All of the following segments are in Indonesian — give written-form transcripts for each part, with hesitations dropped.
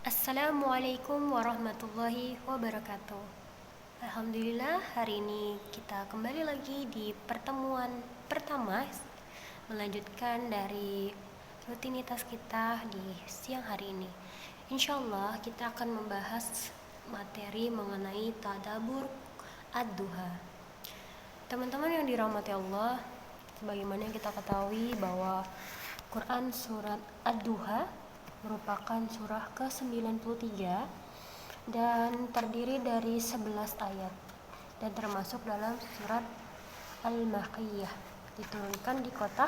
Assalamualaikum warahmatullahi wabarakatuh. Alhamdulillah, hari ini kita kembali lagi di pertemuan pertama melanjutkan dari rutinitas kita di siang hari ini. Insya Allah kita akan membahas materi mengenai tadabbur ad-duha. Teman-teman yang dirahmati Allah, sebagaimana yang kita ketahui bahwa Quran surat ad-duha merupakan surah ke-93 dan terdiri dari 11 ayat dan termasuk dalam surat Al-Makkiyah, diturunkan di kota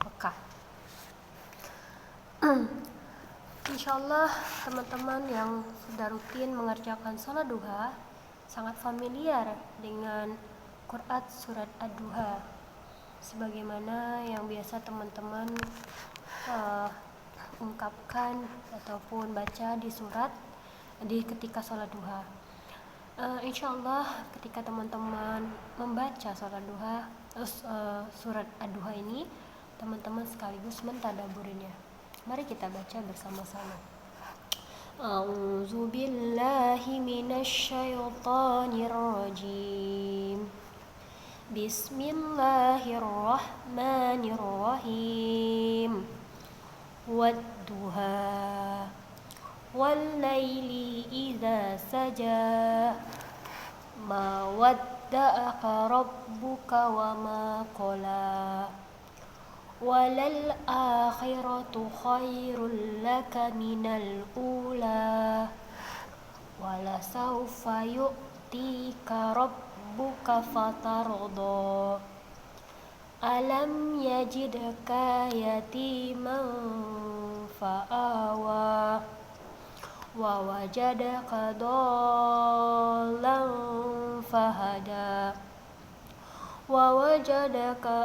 Mekah. Insyaallah teman-teman yang sudah rutin mengerjakan sholat duha sangat familiar dengan Quran surat ad-duha, sebagaimana yang biasa teman-teman ungkapkan ataupun baca di ketika sholat duha. Insyaallah ketika teman-teman membaca sholat duha surat ad-duha ini, teman-teman sekaligus mentadabburinya. Mari kita baca bersama-sama. A'udzu billahi minasy syaithanir rajim. Bismillahirrahmanirrahim. Wadduha wallaili idza saja ma wadda'aka rabbuka wa ma qala walal akhiratu khairul laka minal ula wala sawfa yu'tika rabbuka fatarda alam yajidka yatiman fa'awa wa wajadaka dhallan fahada wa wajadaka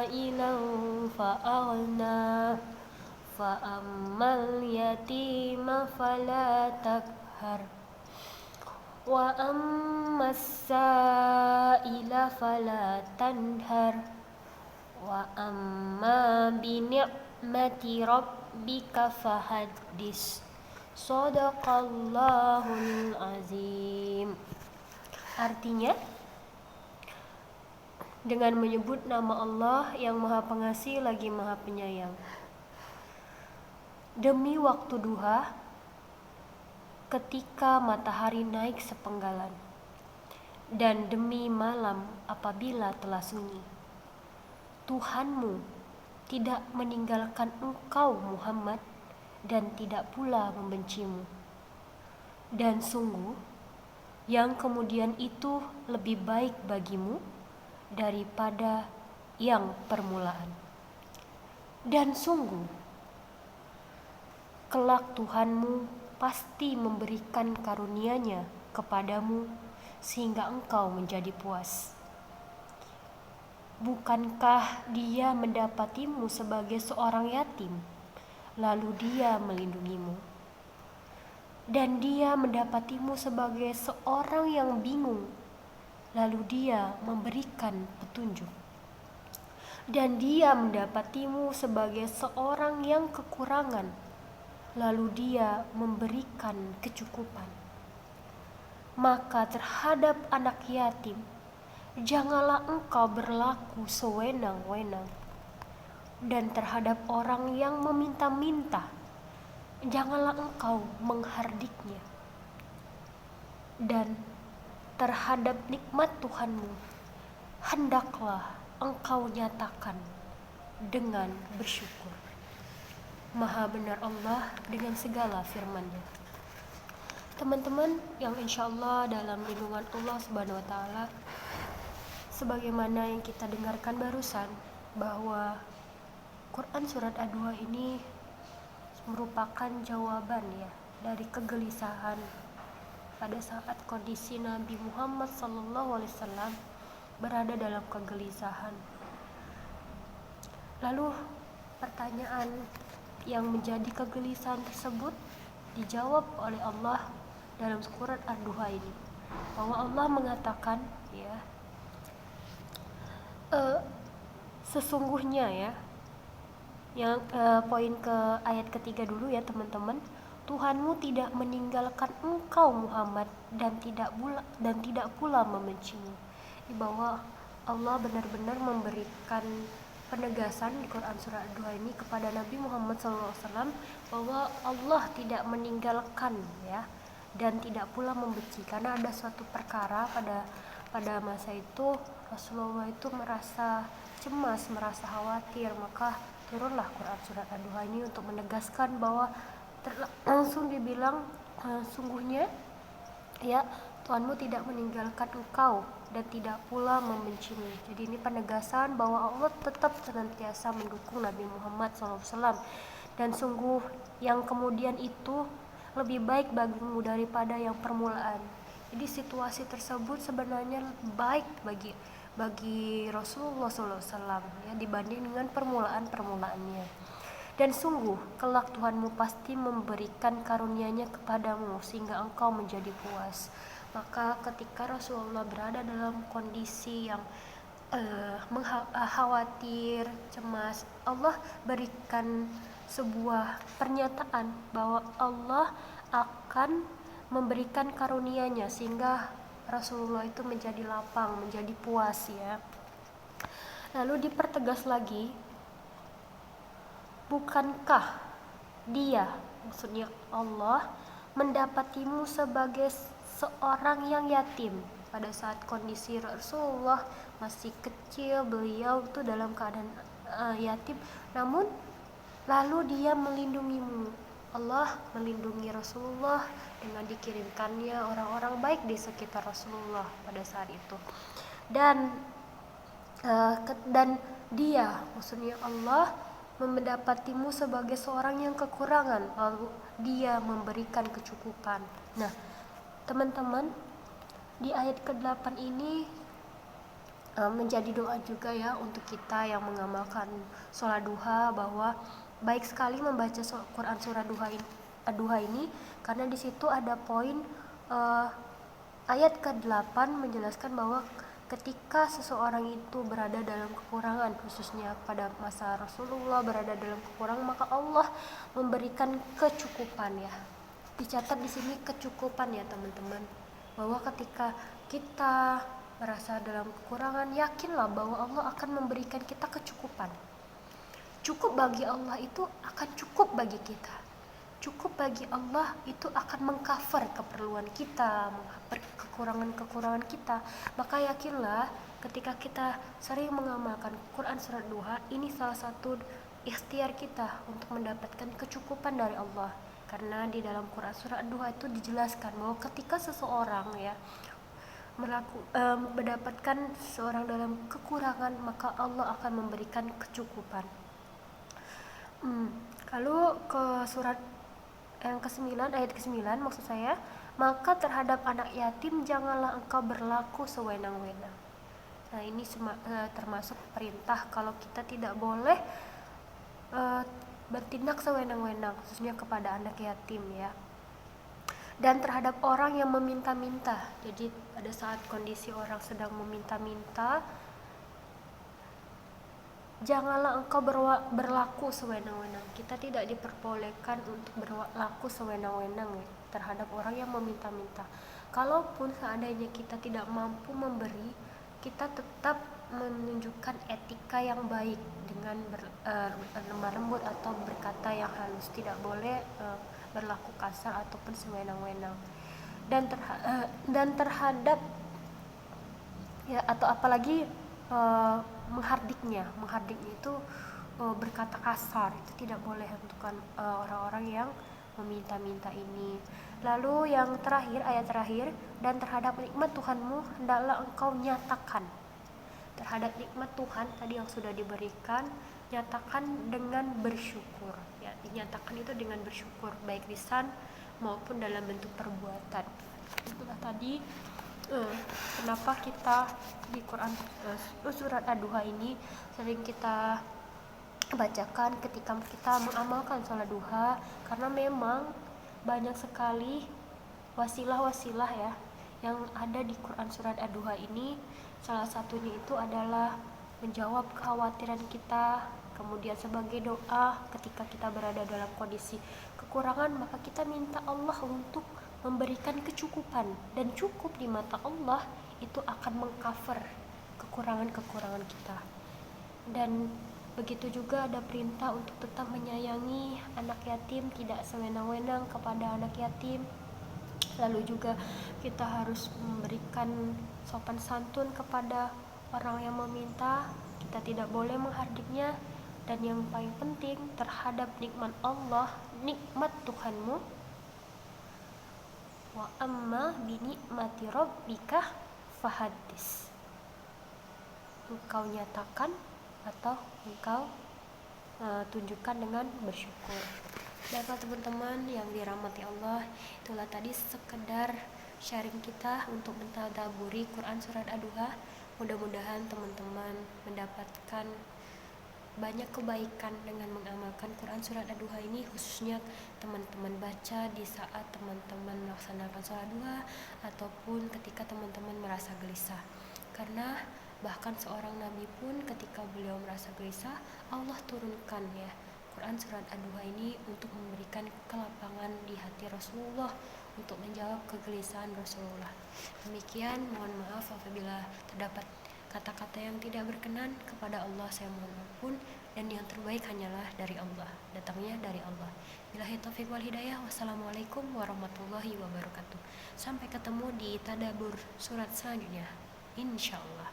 ailan fa'aghna fa'ammal yatima fala takhar wa ammas sa'ila fala tanhar wa amma bi ni'mati rabbika fahaddis. Shadaqallahul azim. Artinya, dengan menyebut nama Allah yang Maha Pengasih lagi Maha Penyayang. Demi waktu duha, ketika matahari naik sepenggalan, dan demi malam apabila telah sunyi, Tuhanmu tidak meninggalkan engkau Muhammad dan tidak pula membencimu. Dan sungguh, yang kemudian itu lebih baik bagimu daripada yang permulaan. Dan sungguh, kelak Tuhanmu pasti memberikan karunia-Nya kepadamu sehingga engkau menjadi puas. Bukankah Dia mendapatimu sebagai seorang yatim, lalu Dia melindungimu? Dan Dia mendapatimu sebagai seorang yang bingung, lalu Dia memberikan petunjuk. Dan Dia mendapatimu sebagai seorang yang kekurangan, lalu Dia memberikan kecukupan. Maka terhadap anak yatim, janganlah engkau berlaku sewenang-wenang. Dan terhadap orang yang meminta-minta, janganlah engkau menghardiknya. Dan terhadap nikmat Tuhanmu, hendaklah engkau nyatakan dengan bersyukur. Maha benar Allah dengan segala firman-Nya. Teman-teman yang insya Allah dalam lindungan Allah Subhanahu wa Ta'ala, sebagaimana yang kita dengarkan barusan, bahwa Quran surat ad-duha ini merupakan jawaban dari kegelisahan pada saat kondisi Nabi Muhammad SAW berada dalam kegelisahan. Lalu pertanyaan yang menjadi kegelisahan tersebut dijawab oleh Allah dalam surat ad-duha ini, bahwa Allah mengatakan sesungguhnya yang poin ke ayat ketiga dulu ya teman-teman. Tuhanmu tidak meninggalkan engkau Muhammad dan tidak pula membencimu. Di bawah Allah benar-benar memberikan penegasan di Quran surah Ad-Duha ini kepada Nabi Muhammad SAW bahwa Allah tidak meninggalkan ya, dan tidak pula membenci, karena ada suatu perkara pada masa itu Rasulullah itu merasa cemas, merasa khawatir, maka turunlah Quran surat Ad-Duha ini untuk menegaskan bahwa langsung dibilang sungguhnya ya, Tuhanmu tidak meninggalkan engkau dan tidak pula membencimu. Jadi ini penegasan bahwa Allah tetap senantiasa mendukung Nabi Muhammad SAW, dan sungguh yang kemudian itu lebih baik bagimu daripada yang permulaan. Jadi situasi tersebut sebenarnya baik bagi Rasulullah SAW ya, dibanding dengan permulaannya. Dan sungguh kelak Tuhanmu pasti memberikan karunia-Nya kepadamu sehingga engkau menjadi puas. Maka ketika Rasulullah berada dalam kondisi yang khawatir, cemas, Allah berikan sebuah pernyataan bahwa Allah akan memberikan karunia-Nya sehingga Rasulullah itu menjadi lapang, menjadi puas ya. Lalu dipertegas lagi, bukankah Dia, maksudnya Allah, mendapatimu sebagai seorang yang yatim? Pada saat kondisi Rasulullah masih kecil, beliau itu dalam keadaan yatim, namun lalu Dia melindungimu. Allah melindungi Rasulullah dengan dikirimkannya orang-orang baik di sekitar Rasulullah pada saat itu. Dan Dia, maksudnya Allah, mendapatimu sebagai seorang yang kekurangan, lalu Dia memberikan kecukupan. Nah, teman-teman, di ayat ke-8 ini menjadi doa juga ya untuk kita yang mengamalkan sholat duha, bahwa baik sekali membaca Quran surah Ad-Duha ini, karena di situ ada poin ayat ke-8 menjelaskan bahwa ketika seseorang itu berada dalam kekurangan, khususnya pada masa Rasulullah berada dalam kekurangan, maka Allah memberikan kecukupan ya. Dicatat di sini kecukupan ya teman-teman, bahwa ketika kita merasa dalam kekurangan, yakinlah bahwa Allah akan memberikan kita kecukupan. Cukup bagi Allah itu akan cukup bagi kita. Cukup bagi Allah itu akan mengcover keperluan kita, kekurangan-kekurangan kita. Maka yakinlah ketika kita sering mengamalkan Quran surat Duha, ini salah satu ikhtiar kita untuk mendapatkan kecukupan dari Allah. Karena di dalam Quran surat Duha itu dijelaskan bahwa ketika seseorang ya mendapatkan seseorang dalam kekurangan, maka Allah akan memberikan kecukupan. Lalu ke surat yang ke-9, ayat ke-9 maksud saya, maka terhadap anak yatim janganlah engkau berlaku sewenang-wenang. Nah, ini termasuk perintah kalau kita tidak boleh bertindak sewenang-wenang, khususnya kepada anak yatim ya. Dan terhadap orang yang meminta-minta. Jadi pada saat kondisi orang sedang meminta-minta, janganlah engkau berlaku sewenang-wenang. Kita tidak diperbolehkan untuk berlaku sewenang-wenang terhadap orang yang meminta-minta. Kalaupun seandainya kita tidak mampu memberi, kita tetap menunjukkan etika yang baik dengan lemah lembut atau berkata yang halus. Tidak boleh berlaku kasar ataupun sewenang-wenang. Dan terhadap ya, atau apalagi menghardiknya itu berkata kasar, itu tidak boleh untuk orang-orang yang meminta-minta ini. Lalu yang terakhir, ayat terakhir, dan terhadap nikmat Tuhanmu hendaklah engkau nyatakan. Terhadap nikmat Tuhan tadi yang sudah diberikan, nyatakan dengan bersyukur ya, dinyatakan itu dengan bersyukur baik lisan maupun dalam bentuk perbuatan. Itulah tadi kenapa kita di Quran surat Ad-Duha ini sering kita bacakan ketika kita mengamalkan sholat duha, karena memang banyak sekali wasilah-wasilah ya yang ada di Quran surat Ad-Duha ini. Salah satunya itu adalah menjawab kekhawatiran kita. Kemudian sebagai doa ketika kita berada dalam kondisi kekurangan, maka kita minta Allah untuk memberikan kecukupan, dan cukup di mata Allah itu akan mengcover kekurangan-kekurangan kita. Dan begitu juga ada perintah untuk tetap menyayangi anak yatim, tidak sewenang-wenang kepada anak yatim. Lalu juga kita harus memberikan sopan santun kepada orang yang meminta, kita tidak boleh menghardiknya. Dan yang paling penting terhadap nikmat Allah, nikmat Tuhanmu, wa amma bi nikmati rabbika fahaddis, engkau nyatakan atau engkau tunjukkan dengan bersyukur. Baiklah teman-teman yang dirahmati Allah, itulah tadi sekedar sharing kita untuk mentadaburi Quran Surat Ad-Duha. Mudah-mudahan teman-teman mendapatkan banyak kebaikan dengan mengamalkan Quran Surat Ad-Duha ini, khususnya teman-teman baca di saat teman-teman melaksanakan sholat duha ataupun ketika teman-teman merasa gelisah. Karena bahkan seorang nabi pun ketika beliau merasa gelisah, Allah turunkan ya Quran Surat Ad-Duha ini untuk memberikan kelapangan di hati Rasulullah untuk menjawab kegelisahan Rasulullah. Demikian, mohon maaf apabila terdapat kata-kata yang tidak berkenan kepada Allah, saya mohon ampun, dan yang terbaik hanyalah dari Allah, datangnya dari Allah. Billahi taufiq wal hidayah. Wassalamualaikum warahmatullahi wabarakatuh. Sampai ketemu di tadabbur surat selanjutnya, insyaallah.